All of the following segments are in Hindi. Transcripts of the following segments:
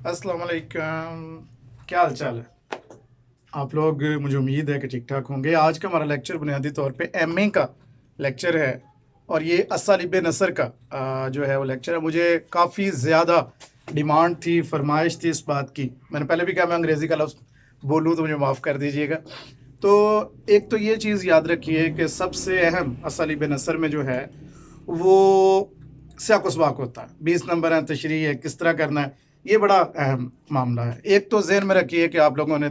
अस्सलाम वालेकुम। क्या हाल चाल है आप लोग? मुझे उम्मीद है कि ठीक ठाक होंगे। आज का हमारा लेक्चर बुनियादी तौर पे एमए का लेक्चर है और ये असालिब नसर का जो है वो लेक्चर है। मुझे काफ़ी ज़्यादा डिमांड थी, फरमाइश थी इस बात की। मैंने पहले भी कहा मैं अंग्रेज़ी का लफ्ज़ बोलूँ तो मुझे माफ़ कर दीजिएगा। तो एक तो ये चीज़ याद रखिए कि सबसे अहम असालिब नसर में जो है वो सियाक़ व सबाक़ होता है। 20 नंबर है, तशरीह है, किस तरह करना है, ये बड़ा अहम मामला है। एक तो ज़हन में रखिए कि आप लोगों ने,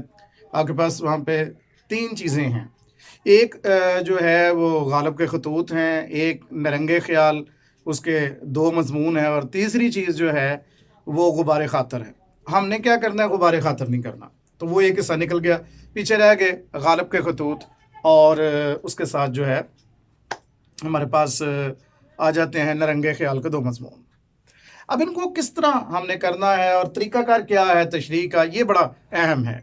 आपके पास वहाँ पे 3 चीज़ें हैं। एक जो है वो गालिब के खतूत हैं, एक नरंगे ख़याल, उसके 2 मज़मून हैं, और तीसरी चीज़ जो है वो गुबार ख़ातर है। हमने क्या करना है? गुबार ख़ातर नहीं करना। तो वो एक हिस्सा निकल गया, पीछे रह गए गालिब के खतूत, और उसके साथ जो है हमारे पास आ जाते हैं नरंगे ख़याल के 2 मज़मून। अब इनको किस तरह हमने करना है और तरीक़ाकार क्या है तशरीह का, ये बड़ा अहम है।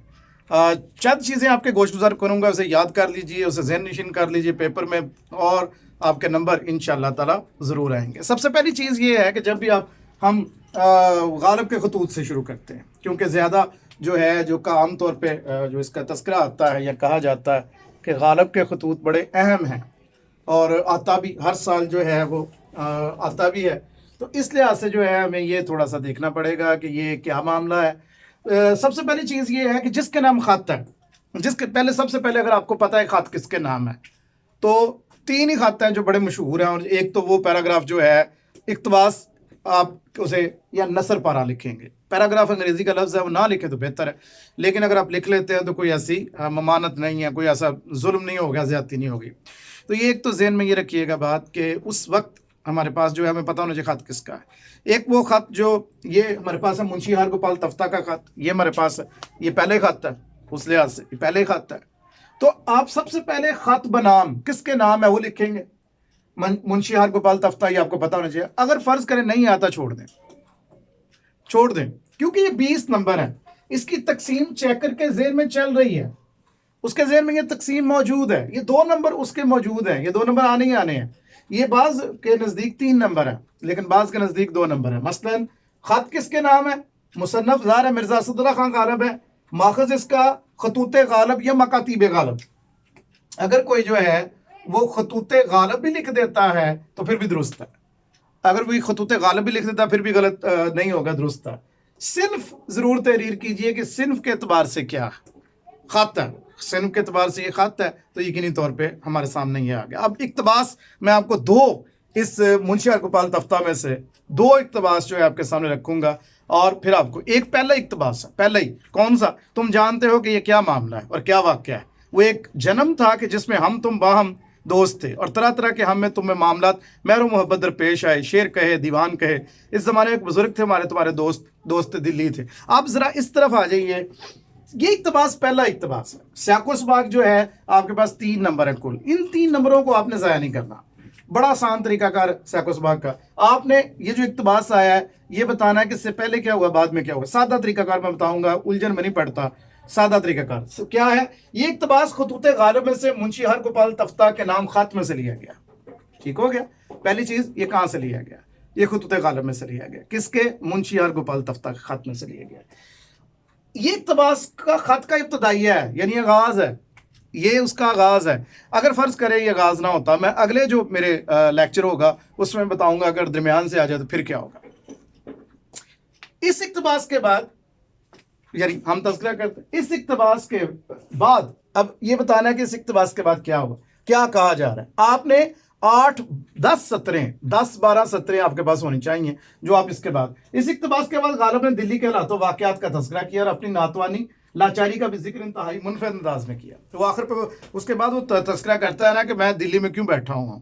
चंद चीज़ें आपके गोशगुजार करूँगा, उसे याद कर लीजिए, उसे ज़हन नशीन कर लीजिए पेपर में, और आपके नंबर इंशाअल्लाह ताला ज़रूर आएंगे। सबसे पहली चीज़ ये है कि जब भी हम गालिब के खतूत से शुरू करते हैं, क्योंकि ज़्यादा जो है जो का आम तौर पे जो इसका तस्करा आता है या कहा जाता है कि गालिब के खतूत बड़े अहम हैं, और आता भी हर साल जो है वो आता भी है। तो इस लिहाज से जो है हमें ये थोड़ा सा देखना पड़ेगा कि ये क्या मामला है। सबसे पहली चीज़ ये है कि जिसके नाम ख़त है, जिसके पहले सबसे पहले अगर आपको पता है ख़त किसके नाम है, तो 3 ही ख़त हैं जो बड़े मशहूर हैं। और एक तो वो पैराग्राफ जो है इक़्तिबास, आप उसे या नसर पारा लिखेंगे। पैराग्राफ अंग्रेज़ी का लफ्ज़ है, वो ना लिखें तो बेहतर है, लेकिन अगर आप लिख लेते हैं तो कोई ऐसी ममानत नहीं है, कोई ऐसा जुल्म नहीं होगा, ज़्यादती नहीं होगी। तो ये एक तो ज़हन में ये रखिएगा बात कि उस वक्त हमारे पास जो है हमें पता होना चाहिए ख़त किसका है। एक वो ख़त जो ये हमारे पास है मुंशी हार गोपाल तफ्ता का ख़त, ये हमारे पास है, ये पहले ख़त है, उस लिहाज से ये पहले ख़त है। तो आप सबसे पहले ख़त बनाम किसके नाम है वो लिखेंगे, मुंशी हार गोपाल तफ्ता, ये आपको पता होना चाहिए। अगर फ़र्ज़ करें नहीं आता, छोड़ दें, छोड़ दें, क्योंकि ये 20 नंबर है, इसकी तकसीम चेक करके ज़हन में चल रही है, उसके ज़हन में ये तकसीम मौजूद है, ये 2 नंबर उसके मौजूद हैं, ये 2 नंबर आने ही आने हैं। ये बाज़ के नज़दीक 3 नंबर है, लेकिन बाज़ के नज़दीक 2 नंबर है। मसलन ख़त किसके नाम है? मुसन्नफ़ ज़ार है, मिर्ज़ा असदुल्लाह खान गालिब है, माखज़ इसका खतूत गालिब या मकातीब गालिब। अगर कोई जो है वो खतूत गालिब भी लिख देता है तो फिर भी दुरुस्त है, अगर कोई खतूत गालिब भी लिख देता है फिर भी गलत नहीं होगा, दुरुस्त है। सिन्फ ज़रूर तहरीर कीजिए कि सिन्फ के एतबार से क्या ख़त है, सिन्फ के एतबार से ये ख़त है, तो यकीनी तौर पे हमारे सामने ये आ गया। अब इक़्तिबास मैं आपको 2 इस मुंशी हार गोपाल तफ्ता में से 2 इक़्तिबास जो है आपके सामने रखूँगा, और फिर आपको एक पहला इक़्तिबास है, पहला ही कौन सा, तुम जानते हो कि ये क्या मामला है और क्या वाक़या है। वो एक जन्म था कि जिसमें हम तुम बाहम दोस्त थे, और तरह तरह के हम में तुम्हें मामलात मेहर मोहब्बत दरपेश आए, शेर कहे दीवान कहे। इस ज़माने में एक बुज़ुर्ग थे हमारे, तुम्हारे दोस्त दिल्ली थे। आप ज़रा इस तरफ आ जाइए, ये इक़्तिबास पहला इक़्तिबास है। सियाक़ व सबाक़ जो है आपके पास 3 नंबर है कुल, इन 3 नंबरों को आपने ज़ाया नहीं करना। बड़ा आसान तरीकाकार सियाक़ व सबाक़ का, आपने ये जो इक़्तिबास आया है ये बताना है कि इससे पहले क्या हुआ, बाद में क्या हुआ। सादा तरीकाकार मैं बताऊंगा, उलझन में नहीं पड़ता, सादा तरीकाकार क्या है। ये इक़्तिबास खतूत गालिब में से मुंशी हार गोपाल तफ्ता के नाम ख़त में से लिया गया। ठीक हो गया। पहली चीज़, ये कहाँ से लिया गया? ये खतूत गालिब में से लिया गया। किसके? मुंशी हार गोपाल तफ्ता के ख़त में से लिया गया। ये इक़्तिबास का ख़त का इब्तदाइया है, यानी आगाज़ है, ये उसका आगाज़ है। अगर फ़र्ज़ करें ये आगाज़ ना होता, मैं अगले जो मेरे लेक्चर होगा उसमें बताऊंगा अगर दरमियान से आ जाए तो फिर क्या होगा। इस इक़्तिबास के बाद, यानी हम तज़किरा करते इस इक़्तिबास के बाद, अब ये बताना है कि इस इक़्तिबास के बाद क्या होगा, क्या कहा जा रहा है। आपने 8-10 सत्रें, 10-12 सत्रें आपके पास होनी चाहिए जो आप इसके बाद, इस इक़्तिबास के बाद गालिब ने दिल्ली के हालातों वाक़यात का तज़किरा किया और अपनी नातवानी लाचारी का भी जिक्र इंतहाई मुनफ़रिद अंदाज में किया। तो आखिर पर उसके बाद वो तज़किरा करता है ना कि मैं दिल्ली में क्यों बैठा हूँ,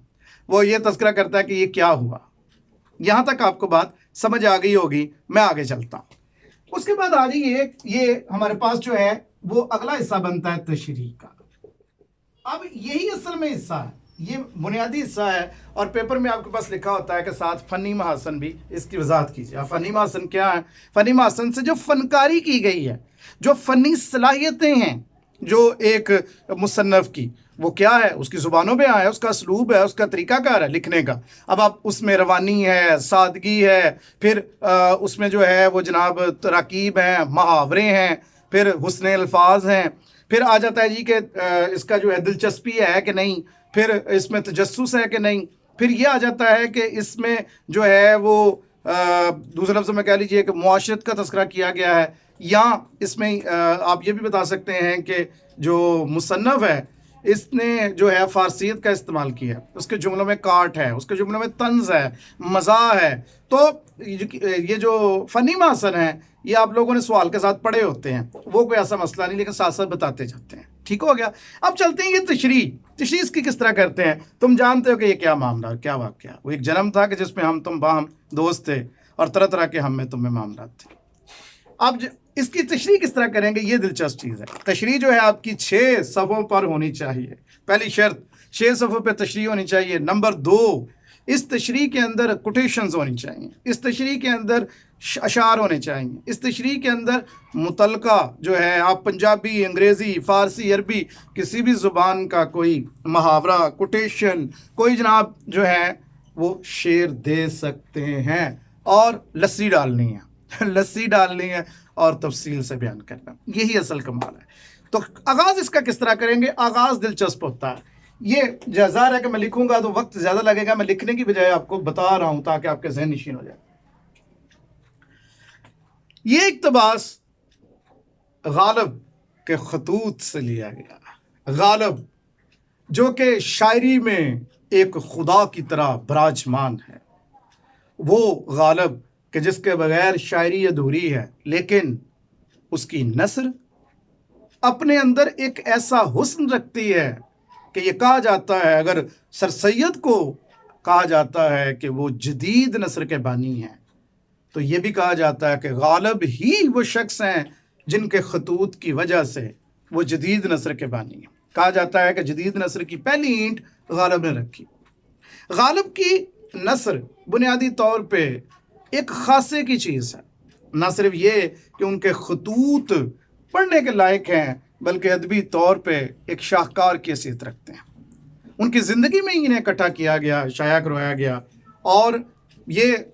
वो ये तज़किरा करता है कि ये क्या हुआ। यहाँ तक आपको बात समझ आ गई होगी, मैं आगे चलता हूँ। उसके बाद आ जाइए, ये हमारे पास जो है वो अगला हिस्सा बनता है तशरीह का। अब यही असल में हिस्सा है, ये बुनियादी हिस्सा है, और पेपर में आपके पास लिखा होता है कि साथ फ़नी महासन भी इसकी वजाहत कीजिए। फ़नी महासन क्या है? फ़नी महासन से जो फ़नकारी की गई है, जो फ़नी सलाहियतें हैं, जो एक मुसन्नफ़ की, वो क्या है, उसकी ज़ुबानों पे आया है, उसका असलूब है, उसका तरीक़ाकार है लिखने का। अब आप उसमें रवानी है, सादगी है, फिर उसमें जो है वो जनाब तराकीब हैं, मुहावरे हैं, फिर हुस्न अल्फाज हैं, फिर आ जाता है जी कि इसका जो है दिलचस्पी है कि नहीं, फिर इसमें तजस्सुस है कि नहीं, फिर ये आ जाता है कि इसमें जो है वो दूसरे लफ्ज़ में कह लीजिए कि मुआशरत का तज़किरा किया गया है, या इसमें आप ये भी बता सकते हैं कि जो मुसन्नफ़ है इसने जो है फ़ारसियत का इस्तेमाल किया है, उसके जुमलों में काट है, उसके जुमलों में तंज़ है, मज़ा है। तो ये जो फ़नी मासन है, ये आप लोगों ने सवाल के साथ पढ़े होते हैं, वो कोई ऐसा मसला नहीं, लेकिन साथ साथ बताते जाते हैं। ठीक हो गया। अब चलते हैं ये तशरीह इसकी किस तरह करते हैं। तुम जानते हो कि ये क्या मामला, क्या वाक़या। वो एक जन्म था कि जिसमें हम तुम बाहम दोस्त थे और तरह तरह के हम में तुम्हें मामला थे। अब इसकी तशरीह किस तरह करेंगे, ये दिलचस्प चीज़ है। तशरीह जो है आपकी 6 सफ़ों पर होनी चाहिए। पहली शर्त, 6 सफ़ों पर तशरीह होनी चाहिए। नंबर 2, इस तशरीह के अंदर कोटेशंस होनी चाहिए, इस तशरीह के अंदर अशार होने चाहिए, इस तशरीह के अंदर मुतलका जो है, आप पंजाबी, अंग्रेज़ी, फ़ारसी, अरबी किसी भी ज़ुबान का कोई मुहावरा, कोटेशन, कोई जनाब जो है वो शेर दे सकते हैं। और लस्सी डालनी है लस्सी डालनी है और तफसील से बयान करना, यही असल कमाल है। तो आगाज़ इसका किस तरह करेंगे। आगाज़ दिलचस्प होता है। ये ज़ाहिर है कि मैं लिखूंगा तो वक्त ज़्यादा लगेगा, मैं लिखने की बजाय आपको बता रहा हूं ताकि आपके ज़हन नशीन हो जाए। ये इक़्तिबास गालिब के खतूत से लिया गया। गालिब जो कि शायरी में एक खुदा की तरह विराजमान है, वो गालिब कि जिसके बगैर शायरी अधूरी है, लेकिन उसकी नस्र अपने अंदर एक ऐसा हुस्न रखती है कि ये कहा जाता है, अगर सर सैयद को कहा जाता है कि वो जदीद नस्र के बानी हैं, तो ये भी कहा जाता है कि गालिब ही वो शख्स हैं जिनके खतूत की वजह से वो जदीद नस्र के बानी हैं। कहा जाता है कि जदीद नस्र की पहली ईंट गालिब ने रखी। गालिब की नस्र बुनियादी तौर पे एक खासे की चीज़ है। ना सिर्फ ये कि उनके खतूत पढ़ने के लायक हैं, बल्कि अदबी तौर पे एक शाहकार की हैसियत रखते हैं। उनकी ज़िंदगी में ही इन्हें इकट्ठा किया गया, शाया करवाया गया, और ये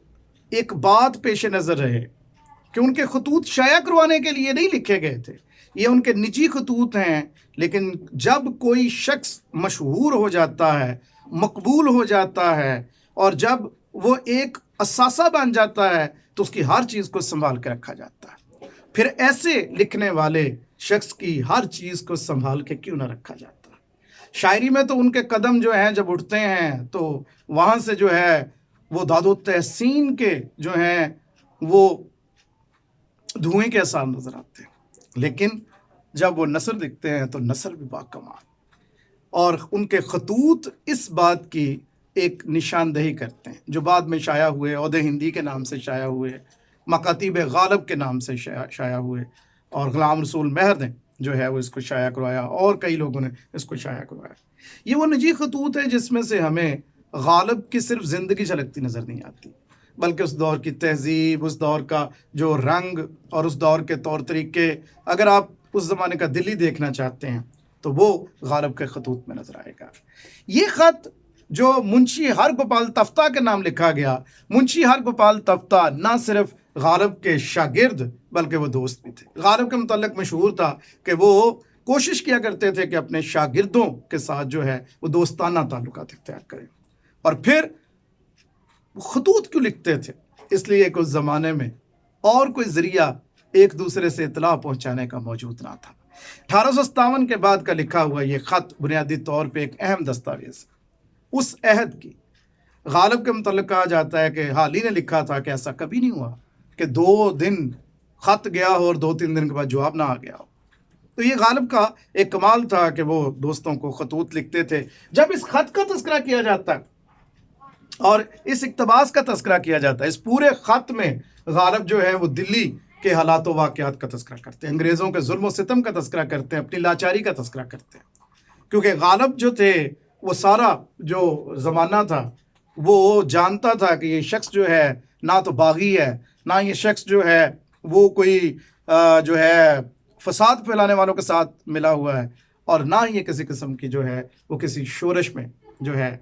एक बात पेश नज़र रहे कि उनके खतूत शाया करवाने के लिए नहीं लिखे गए थे, ये उनके निजी खतूत हैं। लेकिन जब कोई शख्स मशहूर हो जाता है, मकबूल हो जाता है, और जब वो एक असासा बन जाता है, तो उसकी हर चीज़ को संभाल के रखा जाता है। फिर ऐसे लिखने वाले शख्स की हर चीज़ को संभाल के क्यों ना रखा जाता। शायरी में तो उनके कदम जो हैं जब उठते हैं, तो वहाँ से जो है वो दादो तहसीन के जो हैं वो धुएं के आसार नज़र आते हैं। लेकिन जब वो नसर लिखते हैं तो नसर भी बाकमाल, और उनके खतूत इस बात की एक निशानदही करते हैं, जो बाद में शाया हुए, औदे हिंदी के नाम से शाया हुए, मकातीब गालिब के नाम से शाया हुए, और ग़ुलाम रसूल महर ने जो है वो इसको शाया करवाया, और कई लोगों ने इसको शाया करवाया। ये वो निजी खतूत है जिसमें से हमें गालिब की सिर्फ ज़िंदगी झलकती नज़र नहीं आती, बल्कि उस दौर की तहज़ीब, उस दौर का जो रंग और उस दौर के तौर तरीके, अगर आप उस ज़माने का दिल्ली देखना चाहते हैं तो वो गालिब के खतूत में नज़र आएगा। ये ख़त जो मुंशी हरगोपाल तफ्ता के नाम लिखा गया, मुंशी हरगोपाल तफ्ता ना सिर्फ गालिब के शागिर्द बल्कि वो दोस्त भी थे। गालिब के मुतल्लिक़ मशहूर था कि वो कोशिश किया करते थे कि अपने शागिर्दों के साथ जो है वो दोस्ताना ताल्लुकात इख्तियार करें। और फिर खतूत क्यों लिखते थे, इसलिए कि उस ज़माने में और कोई ज़रिया एक दूसरे से इतला पहुँचाने का मौजूद ना था। 1857 के बाद का लिखा हुआ ये ख़त बुनियादी तौर पे एक अहम दस्तावेज़ उस अहद की। गालिब के मुतल्लिक़ कहा जाता है कि हाल ही ने लिखा था कि ऐसा कभी नहीं हुआ कि 2 दिन ख़त गया हो और 2-3 दिन के बाद जवाब ना आ गया हो। तो ये गालिब का एक कमाल था कि वो दोस्तों को खतूत लिखते थे। जब इस ख़त का तज़किरा किया जाता है और इस इक़्तिबास का तज़किरा किया जाता है, इस पूरे ख़त में गालिब जो है वो दिल्ली के हालात व वाक़यात का तज़किरा करते हैं, अंग्रेज़ों के जुल्म व सितम का तज़किरा करते हैं, अपनी लाचारी का तज़किरा करते हैं। क्योंकि गालिब जो थे वो सारा जो ज़माना था वो जानता था कि ये शख्स जो है ना तो बागी है, ना ये शख्स जो है वो कोई जो है फसाद फैलाने वालों के साथ मिला हुआ है, और ना ही ये किसी किस्म की जो है वो किसी शोरश में जो है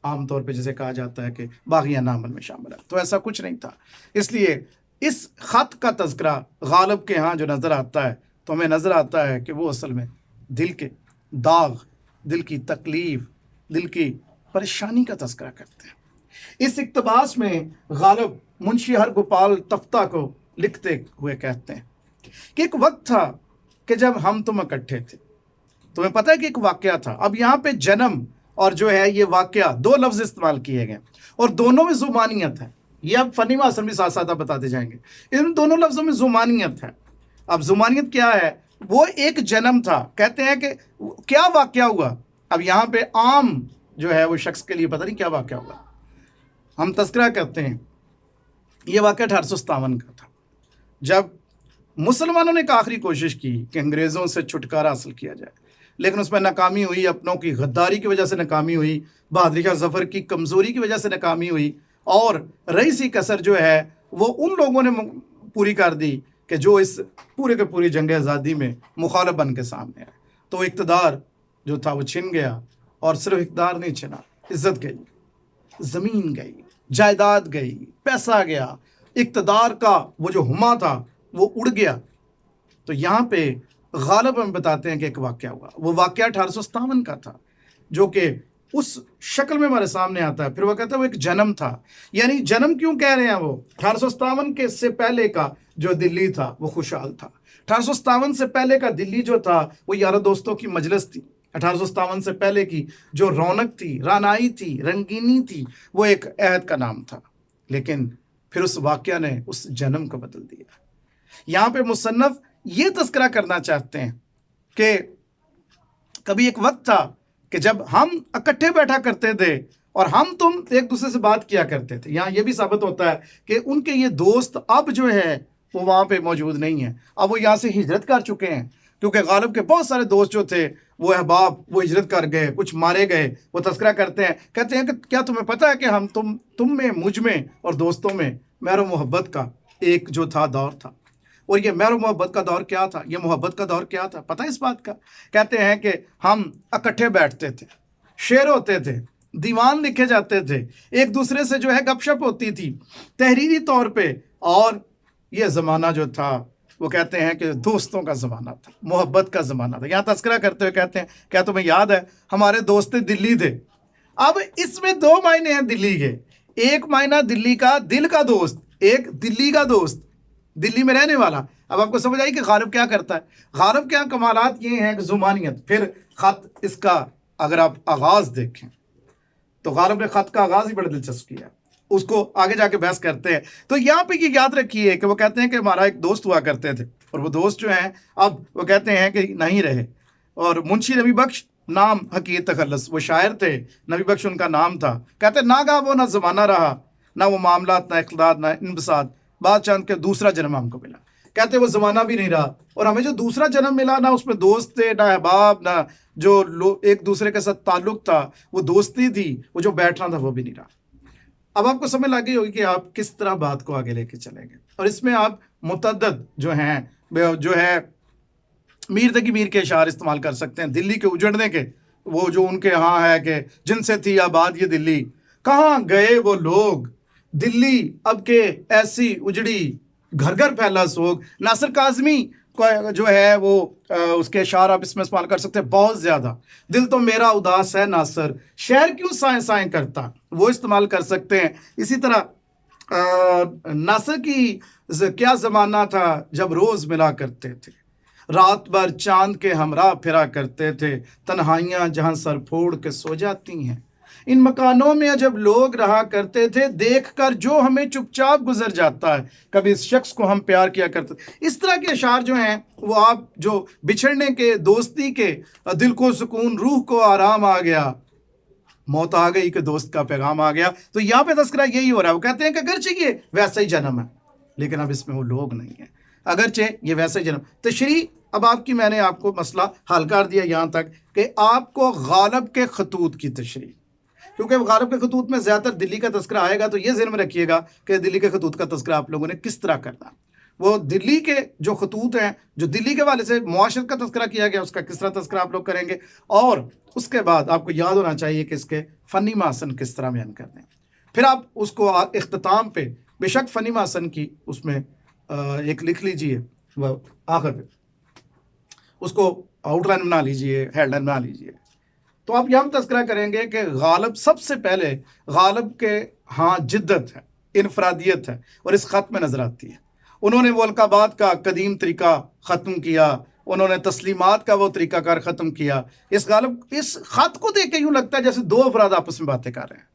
आमतौर पे जिसे कहा जाता है कि बागियाना अमल में शामिल है। तो ऐसा कुछ नहीं था। इसलिए इस ख़त का तज़किरा गालिब के यहाँ जो नज़र आता है तो हमें नज़र आता है कि वो असल में दिल के दाग, दिल की तकलीफ़, दिल की परेशानी का तज़किरा करते हैं। इस इक़्तिबास में गालिब मुंशी हरगोपाल तफ्ता को लिखते हुए कहते हैं कि एक वक्त था कि जब हम तुम इकट्ठे थे। तुम्हें पता है कि एक वाक़या था। अब यहाँ पे जन्म और जो है ये वाक़या, दो लफ्ज़ इस्तेमाल किए गए और दोनों में ज़ुमानियत है। ये अब फ़नी मासर भी साथ साथ बताते जाएंगे। इन दोनों लफ्ज़ों में ज़ुमानियत है। अब ज़ुमानियत क्या है? वो एक जन्म था। कहते हैं कि क्या वाक़या हुआ। अब यहाँ पे आम जो है वो शख्स के लिए पता नहीं क्या वाक़या हुआ। हम तज़किरा करते हैं, ये वाक़या 1857 का था, जब मुसलमानों ने एक आखिरी कोशिश की कि अंग्रेज़ों से छुटकारा हासिल किया जाए, लेकिन उसमें नाकामी हुई। अपनों की गद्दारी की वजह से नाकामी हुई, बहादुर शाह ज़फ़र की कमज़ोरी की वजह से नाकामी हुई, और रईसी कसर जो है वो उन लोगों ने पूरी कर दी कि जो इस पूरे के पूरी जंग आज़ादी में मुखालिफ बन के सामने आए। तो इक़्तिदार जो था वो छिन गया, और सिर्फ इक़्तिदार नहीं छिना, इज़्ज़त गई, ज़मीन गई, जायदाद गई, पैसा गया, इक़्तिदार का वो जो हुमा था वो उड़ गया। तो यहाँ पे गालिब हम बताते हैं कि एक वाक़या हुआ। वो वाक़या 1857 का था, जो कि उस शक्ल में हमारे सामने आता है। फिर वो कहता है वो एक जन्म था। यानी जन्म क्यों कह रहे हैं? वो 1857 के से पहले का जो दिल्ली था वो खुशहाल था। 1857 से पहले का दिल्ली जो था वो यारों दोस्तों की मजलिस थी। 1857 से पहले की जो रौनक थी, रानाई थी, रंगीनी थी, वो एक अहद का नाम था। लेकिन फिर उस वाक़या ने उस जन्म को बदल दिया। यहाँ पे मुसन्नफ़ ये तज़किरा करना चाहते हैं कि कभी एक वक्त था कि जब हम इकट्ठे बैठा करते थे और हम तुम एक दूसरे से बात किया करते थे। यहाँ ये भी साबित होता है कि उनके ये दोस्त अब जो है वो वहाँ पे मौजूद नहीं है। अब वो यहाँ से हिजरत कर चुके हैं, क्योंकि गालिब के बहुत सारे दोस्त जो थे वो अहबाब वो हिजरत कर गए, कुछ मारे गए। वो तज़किरा करते हैं, कहते हैं कि क्या तुम्हें पता है कि हम तुम में, मुझ में और दोस्तों में मेहर मोहब्बत का एक जो था दौर था। और ये मेहर मोहब्बत का दौर क्या था? ये मोहब्बत का दौर क्या था पता है इस बात का? कहते हैं कि हम इकट्ठे बैठते थे, शेर होते थे, दीवान लिखे जाते थे, एक दूसरे से जो है गपशप होती थी तहरीरी तौर पे। और ये ज़माना जो था वो कहते हैं कि दोस्तों का ज़माना था, मोहब्बत का ज़माना था। यहाँ तज़किरा करते हुए कहते हैं, क्या तुम्हें याद है हमारे दोस्त दिल्ली थे? अब इसमें दो मायने हैं दिल्ली के। एक मायना दिल्ली का दिल का दोस्त, एक दिल्ली का दोस्त, दिल्ली में रहने वाला। अब आपको समझ आई कि गालिब क्या करता है। गालिब के यहाँ कमालात ये हैं कि ज़ुमानियत। फिर ख़त, इसका अगर आप आगाज़ देखें तो गालिब ने ख़त का आगाज़ ही बड़ा दिलचस्प किया, उसको आगे जाके बहस करते हैं। तो यहाँ पे ये याद रखिए कि वो कहते हैं कि हमारा एक दोस्त हुआ करते थे, और वो दोस्त जो हैं अब वो कहते हैं कि नहीं रहे। और मुंशी नबी बख्श नाम हकीर तखल्लुस, वो शायर थे, नबी बख्श उनका नाम था। कहते ना गा वो ना ज़माना रहा, ना वो मामलात, ना इख्तिलात, ना इनबसात, बात चांद के दूसरा जन्म हमको मिला। कहते वो ज़माना भी नहीं रहा, और हमें जो दूसरा जन्म मिला ना उसमें दोस्त थे, ना अहबाब, ना जो लोग एक दूसरे के साथ ताल्लुक़ था, वो दोस्ती थी, वो जो बैठना था वो भी नहीं रहा। अब आपको समझ लगी होगी कि आप किस तरह बात को आगे लेके चलेंगे। और इसमें आप मुतअद्दिद जो है मीर तकी मीर के अशार इस्तेमाल कर सकते हैं। दिल्ली के उजड़ने के, वो जो उनके यहाँ है कि जिनसे थी आबाद ये दिल्ली, कहाँ गए वो लोग, दिल्ली अब के ऐसी उजड़ी, घर घर फैला सोग। नासिर काज़मी का जो है वो उसके अशार आप इसमें इस्तेमाल कर सकते हैं बहुत ज़्यादा। दिल तो मेरा उदास है नासिर, शहर क्यों साएं साएं करता, वो इस्तेमाल कर सकते हैं। इसी तरह नासिर की क्या ज़माना था जब रोज़ मिला करते थे, रात भर चांद के हमरा फिरा करते थे, तन्हाइयाँ जहाँ सर फोड़ के सो जाती हैं, इन मकानों में जब लोग रहा करते थे, देखकर जो हमें चुपचाप गुजर जाता है, कभी इस शख्स को हम प्यार किया करते। इस तरह के अशार जो हैं वो आप जो बिछड़ने के, दोस्ती के, दिल को सुकून, रूह को आराम आ गया, मौत आ गई कि दोस्त का पैगाम आ गया। तो यहाँ पे तस्करा यही हो रहा है। वो कहते हैं कि अगरचे ये वैसा ही जन्म है, लेकिन अब इसमें वो लोग नहीं है, अगरचे ये वैसा ही जन्म। तशरीह अब आपकी, मैंने आपको मसला हल कर दिया यहाँ तक कि आपको गालिब के खतूत की तशरीह, क्योंकि गालिब के खतूत में ज़्यादातर दिल्ली का तस्करा आएगा, तो ये ज़हन में रखिएगा कि दिल्ली के खतूत का तस्करा आप लोगों ने किस तरह करना। वो दिल्ली के जो खतूत हैं, जो दिल्ली के वाले से मुआशरत का तज़किरा किया गया, उसका किस तरह तज़किरा आप लोग करेंगे। और उसके बाद आपको याद होना चाहिए कि इसके फ़नी महासन किस तरह बयान करते हैं। फिर आप उसको इख्तिताम पे बेशक फ़नी महासन की उसमें एक लिख लीजिए, वह आखिर पे उसको आउटलाइन बना लीजिए, हेडलाइन बना लीजिए। तो आप यहाँ तज़किरा करेंगे कि गालिब सबसे पहले गालिब के हाँ जिद्दत है, इनफरादियत है और इस ख़त में नज़र आती है। उन्होंने मुल्काबाद का कदीम तरीका ख़त्म किया, उन्होंने तस्लीमात का वो तरीक़ाकार ख़त्म किया। इस गालिब इस ख़त को देख के यूँ लगता है जैसे दो अफराद आपस में बातें कर रहे हैं।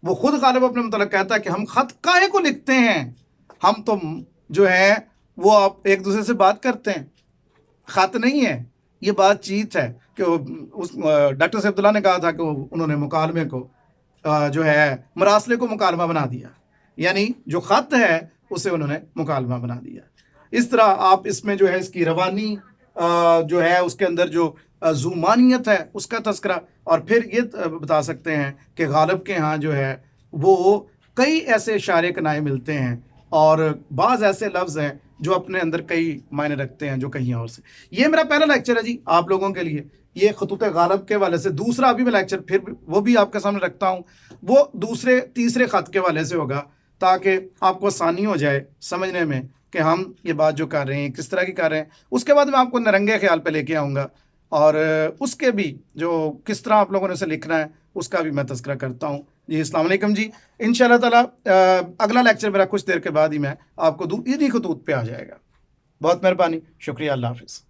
वो खुद गालिब अपने मतलब कहता है कि हम ख़त काहे को लिखते हैं, हम तो जो है वो आप एक दूसरे से बात करते हैं, ख़त नहीं है, ये बातचीत है। कि उस डॉक्टर सैफुल्लाह ने कहा था कि उन्होंने मुकालमे को जो है मरासले को मुकालमा बना दिया, यानी जो ख़त है उसे उन्होंने मुकालमा बना दिया। इस तरह आप इसमें जो है इसकी रवानी जो है उसके अंदर जो ज़ुमानियत है उसका तज़किरा, और फिर ये बता सकते हैं कि गालिब के यहाँ जो है वो कई ऐसे इशारे कनाए मिलते हैं और बाज़ ऐसे लफ्ज़ हैं जो अपने अंदर कई मायने रखते हैं जो कहीं और से। ये मेरा पहला लेक्चर है जी आप लोगों के लिए, ये खतूत गालिब के वाले से। दूसरा अभी मैं लेक्चर फिर वो भी आपके सामने रखता हूँ, वो दूसरे तीसरे ख़त के वाले से होगा, ताकि आपको आसानी हो जाए समझने में कि हम ये बात जो कर रहे हैं किस तरह की कर रहे हैं। उसके बाद मैं आपको नरंगे ख्याल पे लेके आऊँगा और उसके भी जो किस तरह आप लोगों ने उसे लिखना है उसका भी मैं तज़किरा करता हूँ। जी अस्सलाम वालेकुम जी। इंशाअल्लाह ताला अगला लेक्चर मेरा कुछ देर के बाद ही मैं आपको दूँ, इन्हीं खतूत पे आ जाएगा। बहुत मेहरबानी, शुक्रिया, अल्लाह हाफ़िज़।